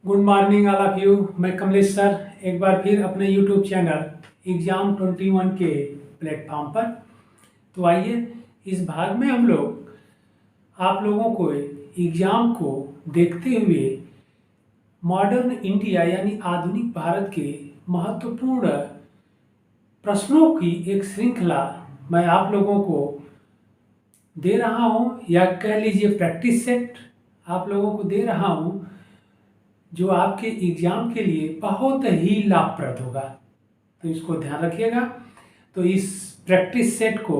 Good morning all of you. मैं Kamlesh sir एक बार फिर अपने यूट्यूब चैनल एग्ज़ाम 21 के प्लेटफॉर्म पर। तो आइए इस भाग में हम लोग आप लोगों को एग्ज़ाम को देखते हुए मॉडर्न इंडिया यानी आधुनिक भारत के महत्वपूर्ण प्रश्नों की एक श्रृंखला मैं आप लोगों को दे रहा हूँ, या कह लीजिए प्रैक्टिस सेट आप लोगों को दे रहा हूँ, जो आपके एग्ज़ाम के लिए बहुत ही लाभप्रद होगा। तो इसको ध्यान रखिएगा। तो इस प्रैक्टिस सेट को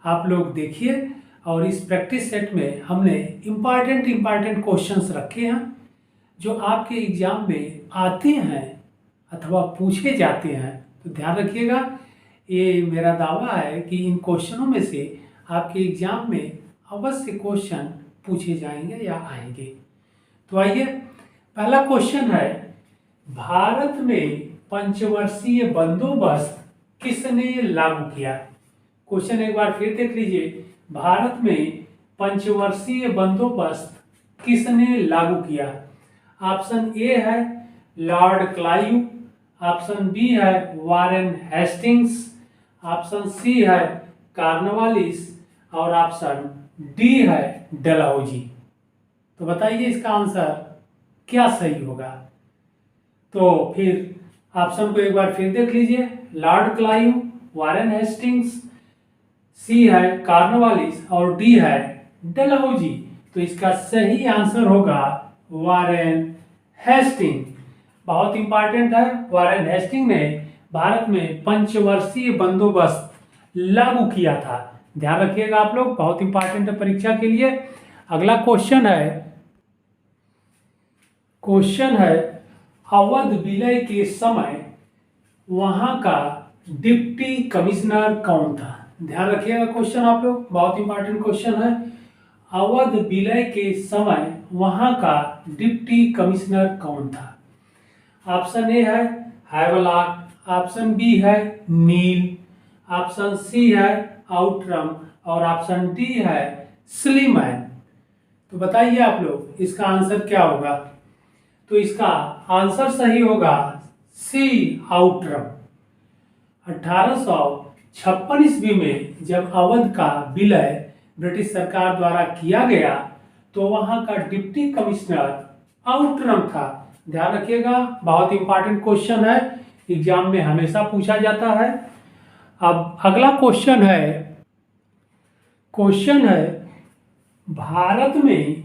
आप लोग देखिए, और इस प्रैक्टिस सेट में हमने इम्पॉर्टेंट क्वेश्चंस रखे हैं जो आपके एग्ज़ाम में आते हैं अथवा पूछे जाते हैं। तो ध्यान रखिएगा, ये मेरा दावा है कि इन क्वेश्चनों में से आपके एग्ज़ाम में अवश्य क्वेश्चन पूछे जाएंगे या आएंगे। तो आइए, पहला क्वेश्चन है, भारत में पंचवर्षीय बंदोबस्त किसने लागू किया। क्वेश्चन एक बार फिर देख लीजिए, भारत में पंचवर्षीय बंदोबस्त किसने लागू किया। ऑप्शन ए है लॉर्ड क्लाइव, ऑप्शन बी है वारेन हेस्टिंग्स, ऑप्शन सी है कॉर्नवालिस, और ऑप्शन डी है डलहौजी। तो बताइए इसका आंसर क्या सही होगा। तो फिर ऑप्शन को एक बार फिर देख लीजिए, लॉर्ड क्लाइव, वारेन हेस्टिंग्स, सी है कॉर्नवालिस और डी है डलहौजी। तो इसका सही आंसर होगा वारेन हेस्टिंग। बहुत इंपॉर्टेंट है, वारेन हेस्टिंग ने भारत में पंचवर्षीय बंदोबस्त लागू किया था। ध्यान रखिएगा आप लोग, बहुत इंपॉर्टेंट है परीक्षा के लिए। अगला क्वेश्चन है अवध विलय के समय वहां का डिप्टी कमिश्नर कौन था। ध्यान रखिएगा क्वेश्चन आप लोग, बहुत इंपॉर्टेंट क्वेश्चन है। अवध विलय के समय वहां का डिप्टी कमिश्नर कौन था। ऑप्शन ए है हैवलॉक, ऑप्शन बी है नील, ऑप्शन सी है आउटरम और ऑप्शन डी है स्लीमैन। तो बताइए आप लोग इसका आंसर क्या होगा। तो इसका आंसर सही होगा सी आउटरम। 1856 ईस्वी में जब अवध का विलय ब्रिटिश सरकार द्वारा किया गया तो वहां का डिप्टी कमिश्नर आउटरम था। ध्यान रखिएगा, बहुत इंपॉर्टेंट क्वेश्चन है, एग्जाम में हमेशा पूछा जाता है। अब अगला क्वेश्चन है भारत में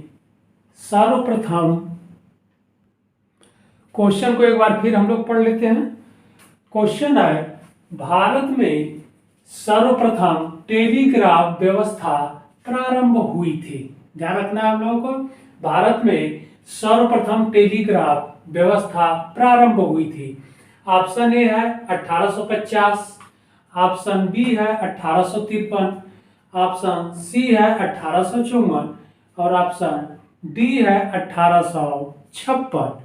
सर्वप्रथम, क्वेश्चन को एक बार फिर हम लोग पढ़ लेते हैं। क्वेश्चन है भारत में सर्वप्रथम टेलीग्राफ व्यवस्था प्रारंभ हुई थी। ध्यान रखना है हम लोगों को, भारत में सर्वप्रथम टेलीग्राफ व्यवस्था प्रारंभ हुई थी। ऑप्शन ए है 1850, ऑप्शन बी है 1853, ऑप्शन सी है 1854 और ऑप्शन डी है 1856।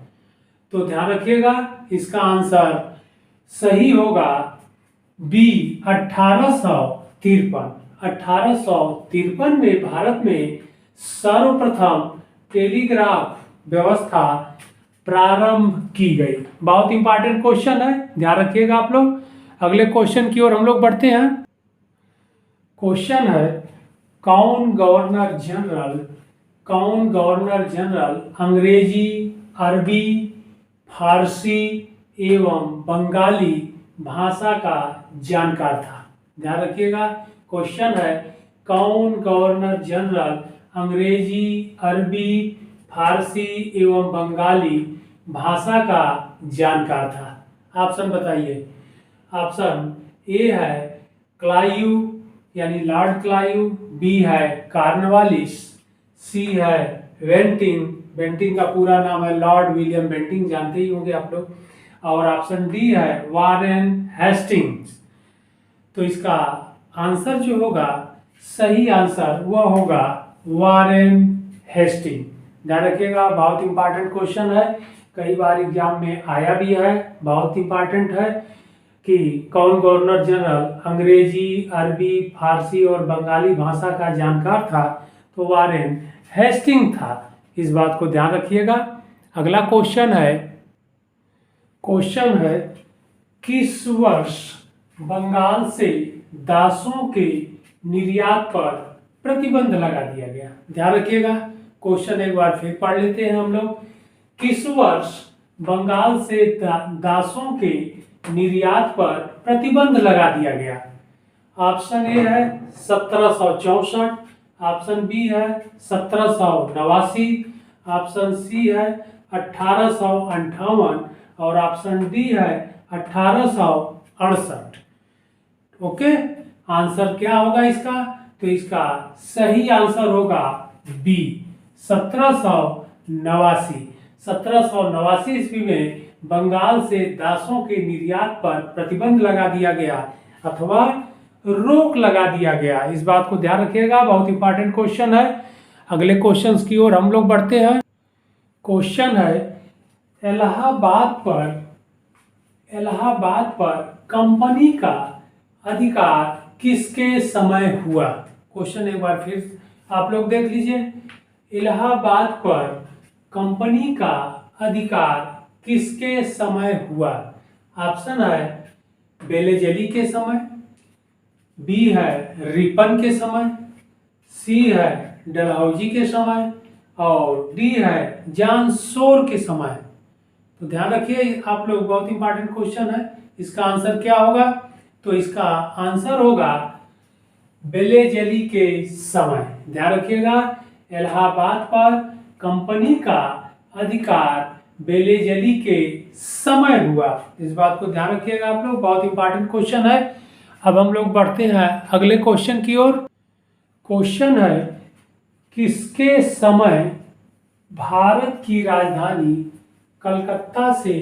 तो ध्यान रखिएगा, इसका आंसर सही होगा बी 1853। 1853 में भारत में सर्वप्रथम टेलीग्राफ व्यवस्था प्रारंभ की गई। बहुत इंपॉर्टेंट क्वेश्चन है, ध्यान रखिएगा आप लोग। अगले क्वेश्चन की ओर हम लोग बढ़ते हैं। क्वेश्चन है कौन गवर्नर जनरल अंग्रेजी, अरबी, फारसी एवं बंगाली भाषा का जानकार था। ध्यान रखिएगा, क्वेश्चन है कौन गवर्नर जनरल अंग्रेजी, अरबी, फारसी एवं बंगाली भाषा का जानकार था। ऑप्शन बताइए। ऑप्शन ए है क्लाइव यानी लॉर्ड क्लाइव, बी है कॉर्नवालिस, सी है बेंटिंग का पूरा नाम है लॉर्ड विलियम बेंटिंग, जानते ही होंगे आप लोग, और ऑप्शन डी है वारेन हेस्टिंग्स। तो इसका आंसर जो होगा, सही आंसर वह होगा वारेन हेस्टिंग। ध्यान रखिएगा, बहुत इंपॉर्टेंट क्वेश्चन है, कई बार एग्जाम में आया भी है। बहुत इंपॉर्टेंट है कि कौन गवर्नर जनरल अंग्रेजी, अरबी, फारसी और बंगाली भाषा का जानकार था। तो वारेन हेस्टिंग था, इस बात को ध्यान रखिएगा। अगला क्वेश्चन है किस वर्ष बंगाल से दासों के निर्यात पर प्रतिबंध लगा दिया गया। ध्यान रखिएगा, क्वेश्चन एक बार फिर पढ़ लेते हैं हम लोग। किस वर्ष बंगाल से दासों के निर्यात पर प्रतिबंध लगा दिया गया। ऑप्शन ए है 1764, ऑप्शन बी है 1789, ऑप्शन सी है 1858 और ऑप्शन डी है 1868। ओके, आंसर क्या होगा इसका? तो इसका सही आंसर होगा बी 1789। 1789 ईस्वी में बंगाल से दासों के निर्यात पर प्रतिबंध लगा दिया गया अथवा रोक लगा दिया गया। इस बात को ध्यान रखिएगा, बहुत इंपॉर्टेंट क्वेश्चन है। अगले क्वेश्चंस की ओर हम लोग बढ़ते हैं। क्वेश्चन है इलाहाबाद पर कंपनी का अधिकार किसके समय हुआ। क्वेश्चन एक बार फिर आप लोग देख लीजिए। इलाहाबाद पर कंपनी का अधिकार किसके समय हुआ। ऑप्शन है बेलेजली के समय, बी है रिपन के समय, सी है डलहौजी के समय और डी है जॉन शोर के समय। तो ध्यान रखिए आप लोग, बहुत इंपॉर्टेंट क्वेश्चन है। इसका आंसर क्या होगा? तो इसका आंसर होगा बेलेजली के समय। ध्यान रखिएगा, इलाहाबाद पर कंपनी का अधिकार बेलेजली के समय हुआ। इस बात को ध्यान रखिएगा आप लोग, बहुत इंपॉर्टेंट क्वेश्चन है। अब हम लोग बढ़ते हैं अगले क्वेश्चन की ओर। क्वेश्चन है किसके समय भारत की राजधानी कलकत्ता से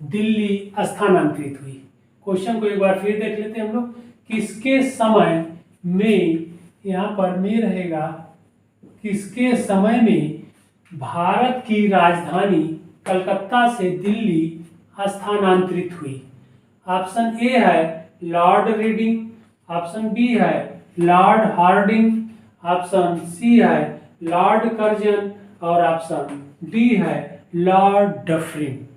दिल्ली स्थानांतरित हुई। क्वेश्चन को एक बार फिर देख लेते हैं हम लोग। किसके समय में, यहाँ पर में रहेगा, किसके समय में भारत की राजधानी कलकत्ता से दिल्ली स्थानांतरित हुई। ऑप्शन ए है लॉर्ड रीडिंग, ऑप्शन बी है लॉर्ड हार्डिंग, ऑप्शन सी है लॉर्ड कर्जन और ऑप्शन डी है लॉर्ड डफरिन।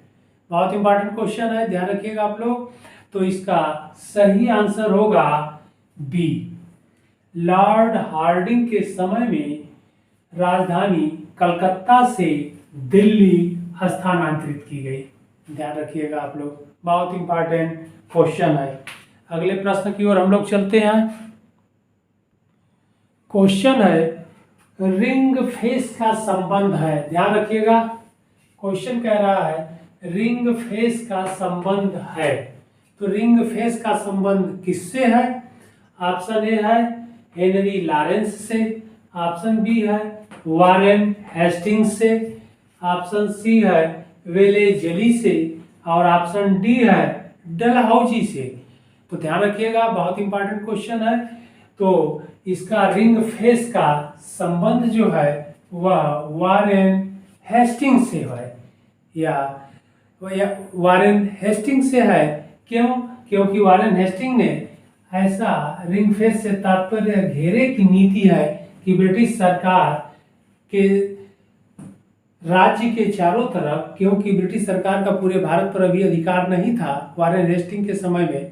बहुत इंपॉर्टेंट क्वेश्चन है, ध्यान रखिएगा आप लोग। तो इसका सही आंसर होगा बी। लॉर्ड हार्डिंग के समय में राजधानी कलकत्ता से दिल्ली स्थानांतरित की गई। ध्यान रखिएगा आप लोग, बहुत इंपॉर्टेंट क्वेश्चन है। अगले प्रश्न की ओर हम लोग चलते हैं। क्वेश्चन है रिंग फेस का संबंध है। ध्यान रखिएगा, क्वेश्चन कह रहा है रिंग फेस का संबंध है। तो रिंग फेस का संबंध किससे है? ऑप्शन ए है हेनरी लॉरेंस से, ऑप्शन बी है वारेन हेस्टिंग्स से, ऑप्शन सी है वेलेजली से और ऑप्शन डी है डलहौजी से। तो ध्यान रखिएगा, बहुत इंपॉर्टेंट क्वेश्चन है। तो इसका रिंग फेस का संबंध जो है वह वारेन हेस्टिंग्स से है, या वारेन हेस्टिंग्स से है। क्यों? क्योंकि वारेन हेस्टिंग ने ऐसा, रिंग फेस से तात्पर्य घेरे की नीति है कि ब्रिटिश सरकार के राज्य के चारों तरफ, क्योंकि ब्रिटिश सरकार का पूरे भारत पर अभी अधिकार नहीं था वारेन हेस्टिंग के समय में,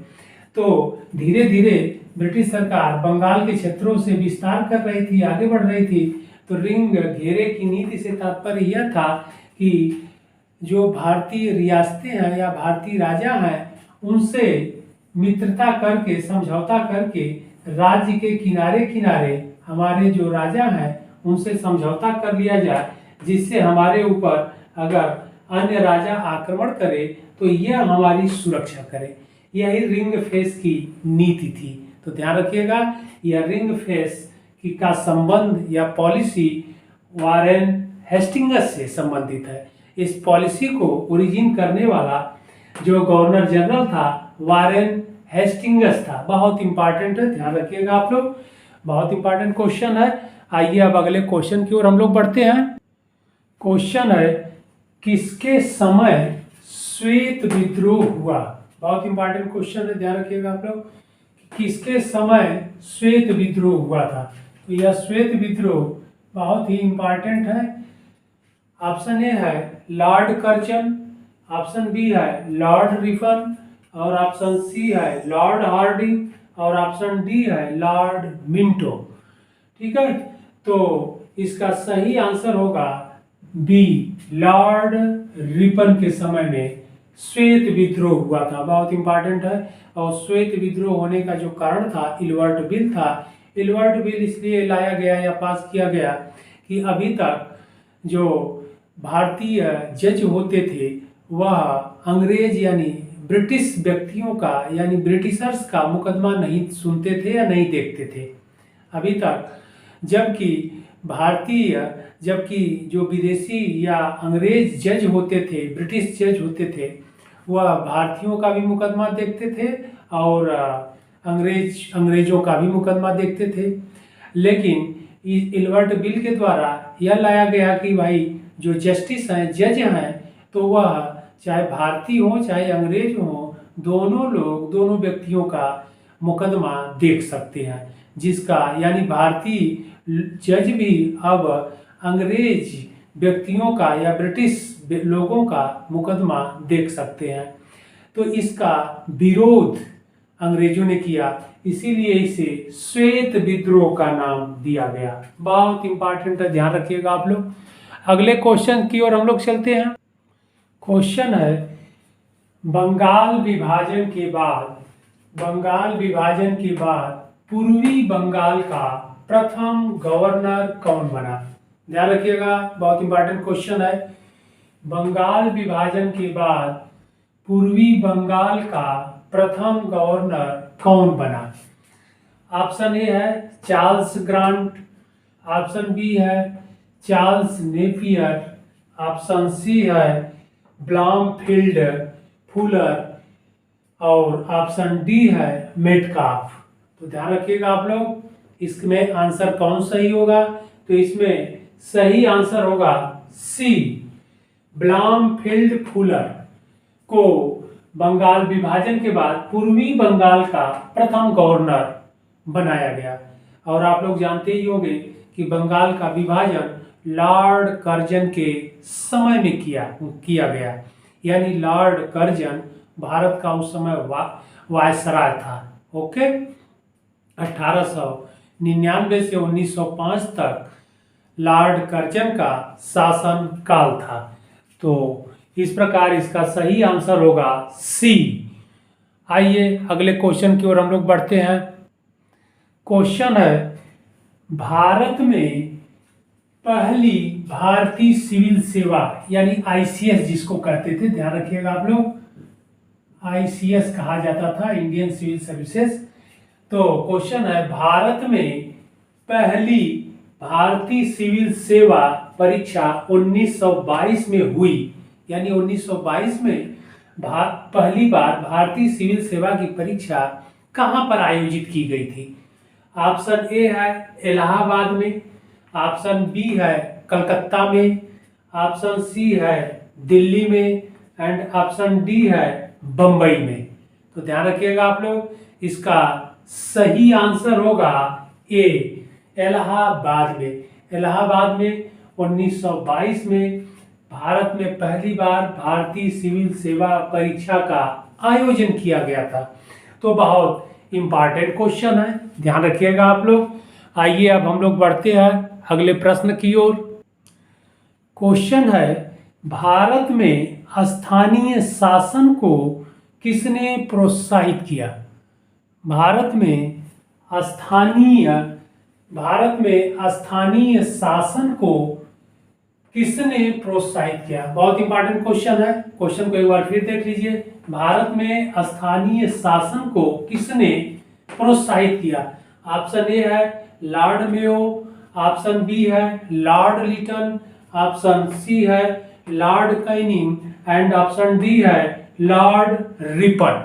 तो धीरे धीरे ब्रिटिश सरकार बंगाल के क्षेत्रों से विस्तार कर रही थी, आगे बढ़ रही थी। तो रिंग घेरे की नीति से तात्पर्य यह था कि जो भारतीय रियासतें हैं या भारतीय राजा हैं उनसे मित्रता करके, समझौता करके राज्य के किनारे किनारे हमारे जो राजा हैं उनसे समझौता कर लिया जाए, जिससे हमारे ऊपर अगर अन्य राजा आक्रमण करे तो यह हमारी सुरक्षा करे। यही रिंग फेस की नीति थी। तो ध्यान रखिएगा, यह रिंग फेस की का संबंध या पॉलिसी वारेन हेस्टिंग्स से संबंधित है। इस पॉलिसी को ओरिजिन करने वाला जो गवर्नर जनरल था वारेन हेस्टिंग्स था। बहुत इंपॉर्टेंट है, ध्यान रखिएगा आप लोग, बहुत इंपॉर्टेंट क्वेश्चन है। आइए अब अगले क्वेश्चन की ओर हम लोग बढ़ते हैं। क्वेश्चन है किसके समय श्वेत विद्रोह हुआ। बहुत इंपॉर्टेंट क्वेश्चन है, ध्यान रखिएगा आप लोग, किसके समय श्वेत विद्रोह हुआ था। तो यह श्वेत विद्रोह बहुत ही इंपॉर्टेंट है। ऑप्शन ए है लॉर्ड कर्जन, ऑप्शन बी है लॉर्ड रिपन, और ऑप्शन सी है लॉर्ड हार्डिंग, और ऑप्शन डी है लॉर्ड मिंटो। ठीक है, तो इसका सही आंसर होगा बी, लॉर्ड रिपन के समय में श्वेत विद्रोह हुआ था। बहुत इंपॉर्टेंट है। और श्वेत विद्रोह होने का जो कारण था इल्बर्ट बिल था। इल्बर्ट बिल इसलिए लाया गया या पास किया गया कि अभी तक जो भारतीय जज होते थे वह अंग्रेज यानी ब्रिटिश व्यक्तियों का यानी ब्रिटिशर्स का मुकदमा नहीं सुनते थे या नहीं देखते थे अभी तक। जबकि जो विदेशी या अंग्रेज जज होते थे, ब्रिटिश जज होते थे, वह भारतीयों का भी मुकदमा देखते थे और अंग्रेजों का भी मुकदमा देखते थे। लेकिन इस इल्बर्ट बिल के द्वारा यह लाया गया कि भाई जो जस्टिस हैं, जज हैं, तो वह चाहे भारतीय हो चाहे अंग्रेज हो, दोनों व्यक्तियों का मुकदमा देख सकते हैं। जिसका यानी भारतीय जज भी अब अंग्रेज व्यक्तियों का या ब्रिटिश लोगों का मुकदमा देख सकते हैं। तो इसका विरोध अंग्रेजों ने किया, इसीलिए इसे श्वेत विद्रोह का नाम दिया गया। बहुत इंपॉर्टेंट है, ध्यान रखिएगा आप लोग। अगले क्वेश्चन की ओर हम लोग चलते हैं। क्वेश्चन है बंगाल विभाजन के बाद पूर्वी बंगाल का प्रथम गवर्नर कौन बना। ध्यान रखिएगा, बहुत इंपॉर्टेंट क्वेश्चन है। बंगाल विभाजन के बाद पूर्वी बंगाल का प्रथम गवर्नर कौन बना। ऑप्शन ए है चार्ल्स ग्रांट, ऑप्शन बी है चार्ल्स नेपियर, ऑप्शन सी है ब्लॉमफील्ड फुलर, और ऑप्शन डी है मेटकाफ। तो ध्यान रखिएगा आप लोग, इसमें आंसर कौन सही होगा। तो इसमें सही आंसर होगा सी, ब्लॉमफील्ड फुलर को बंगाल विभाजन के बाद पूर्वी बंगाल का प्रथम गवर्नर बनाया गया। और आप लोग जानते ही होंगे कि बंगाल का विभाजन लॉर्ड कर्जन के समय में किया गया। यानी लॉर्ड कर्जन भारत का उस समय वायसराय था। ओके, 1899 से 1905 तक लॉर्ड कर्जन का शासन काल था। तो इस प्रकार इसका सही आंसर होगा सी। आइए अगले क्वेश्चन की ओर हम लोग बढ़ते हैं। क्वेश्चन है भारत में पहली भारतीय सिविल सेवा यानी आईसीएस जिसको कहते थे, ध्यान रखिएगा आप लोग, आईसीएस कहा जाता था, इंडियन सिविल सर्विसेज। तो क्वेश्चन है भारत में पहली भारतीय सिविल सेवा परीक्षा 1922 में हुई। यानी 1922 में पहली बार भारतीय सिविल सेवा की परीक्षा कहां पर आयोजित की गई थी। ऑप्शन ए है इलाहाबाद में, ऑप्शन बी है कलकत्ता में, ऑप्शन सी है दिल्ली में, एंड ऑप्शन डी है बंबई में। तो ध्यान रखिएगा आप लोग, इसका सही आंसर होगा ए, इलाहाबाद में। इलाहाबाद में 1922 में भारत में पहली बार भारतीय सिविल सेवा परीक्षा का आयोजन किया गया था। तो बहुत इंपॉर्टेंट क्वेश्चन है, ध्यान रखिएगा आप लोग। आइए अब हम लोग बढ़ते हैं अगले प्रश्न की ओर। क्वेश्चन है भारत में स्थानीय शासन को किसने प्रोत्साहित किया। भारत में स्थानीय शासन को किसने प्रोत्साहित किया। बहुत इंपॉर्टेंट क्वेश्चन है, क्वेश्चन को एक बार फिर देख लीजिए। भारत में स्थानीय शासन को किसने प्रोत्साहित किया। ऑप्शन ए है लॉर्ड मेयो, ऑप्शन बी है लॉर्ड लिटन, ऑप्शन सी है Lord Canning, and option D है लॉर्ड रिपन।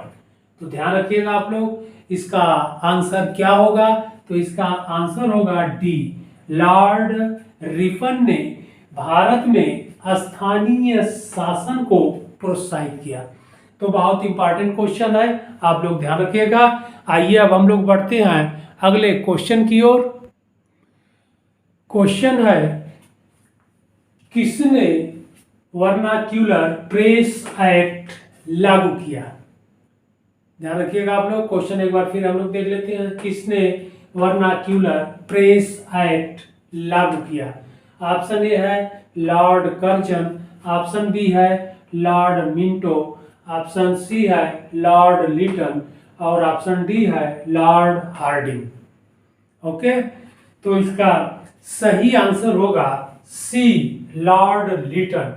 तो ध्यान रखिएगा आप लोग, इसका आंसर क्या होगा। तो इसका आंसर होगा डी, लॉर्ड रिपन ने भारत में स्थानीय शासन को प्रोत्साहित किया। तो बहुत इंपॉर्टेंट क्वेश्चन है, आप लोग ध्यान रखिएगा। आइए अब हम लोग बढ़ते हैं अगले क्वेश्चन की ओर। क्वेश्चन है किसने वर्नाक्यूलर प्रेस एक्ट लागू किया? ध्यान रखिएगा आप लोग। क्वेश्चन एक बार फिर हम लोग देख लेते हैं। किसने वर्नाक्यूलर प्रेस एक्ट लागू किया? ऑप्शन ए है लॉर्ड कर्जन, ऑप्शन बी है लॉर्ड मिंटो, ऑप्शन सी है लॉर्ड लिटन और ऑप्शन डी है लॉर्ड हार्डिंग। ओके, तो इसका सही आंसर होगा सी, लॉर्ड लिटन।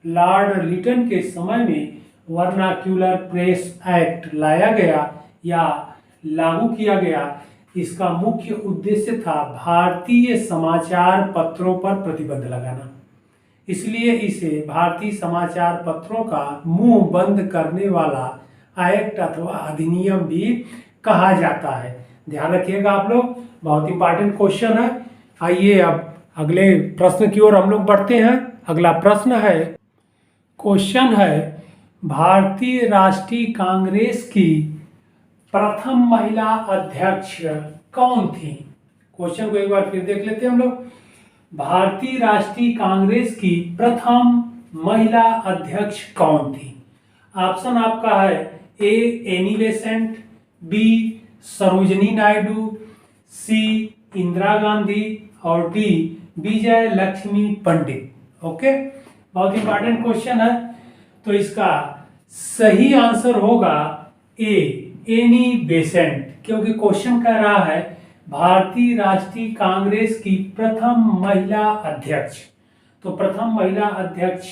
लॉर्ड लिटन के समय में वर्नाक्यूलर प्रेस एक्ट लाया गया या लागू किया गया। इसका मुख्य उद्देश्य था भारतीय समाचार पत्रों पर प्रतिबंध लगाना, इसलिए इसे भारतीय समाचार पत्रों का मुंह बंद करने वाला एक्ट अथवा अधिनियम भी कहा जाता है। ध्यान रखिएगा आप लोग, बहुत इंपॉर्टेंट क्वेश्चन है। आइए अब अगले प्रश्न की ओर हम लोग बढ़ते हैं। अगला प्रश्न है, क्वेश्चन है भारतीय राष्ट्रीय कांग्रेस की प्रथम महिला अध्यक्ष कौन थी? क्वेश्चन को एक बार फिर देख लेते हैं हम लोग। भारतीय राष्ट्रीय कांग्रेस की प्रथम महिला अध्यक्ष कौन थी? ऑप्शन आपका है A Annie Besant, B Sarojini Naidu, C Indira Gandhi और डी विजय लक्ष्मी पंडित। ओके, बहुत इंपॉर्टेंट क्वेश्चन है। तो इसका सही आंसर होगा ए एनी बेसेंट, क्योंकि क्वेश्चन कह रहा है भारतीय राष्ट्रीय कांग्रेस की प्रथम महिला अध्यक्ष, तो प्रथम महिला अध्यक्ष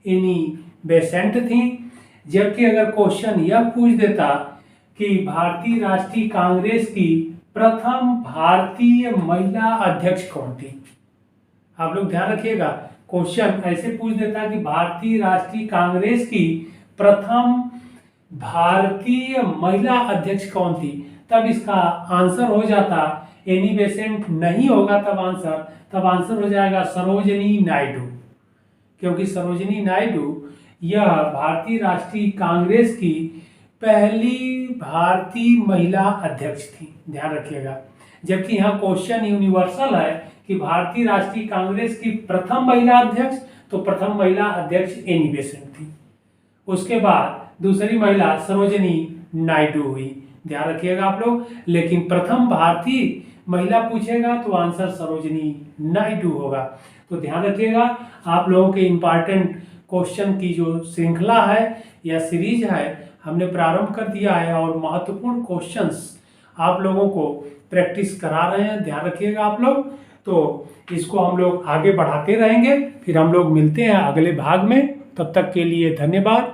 एनी बेसेंट थी। जबकि अगर क्वेश्चन यह पूछ देता कि भारतीय राष्ट्रीय कांग्रेस की प्रथम भारतीय महिला अध्यक्ष कौन थी, आप लोग ध्यान रखिएगा। क्वेश्चन ऐसे पूछ देता कि भारतीय राष्ट्रीय कांग्रेस की प्रथम भारतीय महिला अध्यक्ष कौन थी, तब इसका आंसर हो जाता एनी बेसेंट नहीं होगा, तब आंसर हो जाएगा सरोजिनी नायडू, क्योंकि सरोजिनी नायडू यह भारतीय राष्ट्रीय कांग्रेस की पहली भारतीय महिला अध्यक्ष थी। ध्यान रखिएगा। जबकि यहाँ क्वेश्चन यूनिवर्सल है कि भारतीय राष्ट्रीय कांग्रेस की प्रथम महिला अध्यक्ष, तो प्रथम महिला अध्यक्ष एनी बेसेंट थी। उसके बाद दूसरी महिला सरोजिनी नायडू हुई। ध्यान रखिएगा आप लोग। लेकिन प्रथम भारतीय महिला पूछेगा तो आंसर सरोजिनी नायडू होगा। तो ध्यान रखिएगा, आप लोगों के इंपॉर्टेंट क्वेश्चन की जो श्रृंखला है या सीरीज है हमने प्रारंभ कर दिया है और महत्वपूर्ण क्वेश्चंस आप लोगों को प्रैक्टिस करा रहे हैं। ध्यान रखिएगा आप लोग। तो इसको हम लोग आगे बढ़ाते रहेंगे। फिर हम लोग मिलते हैं अगले भाग में। तब तक के लिए धन्यवाद।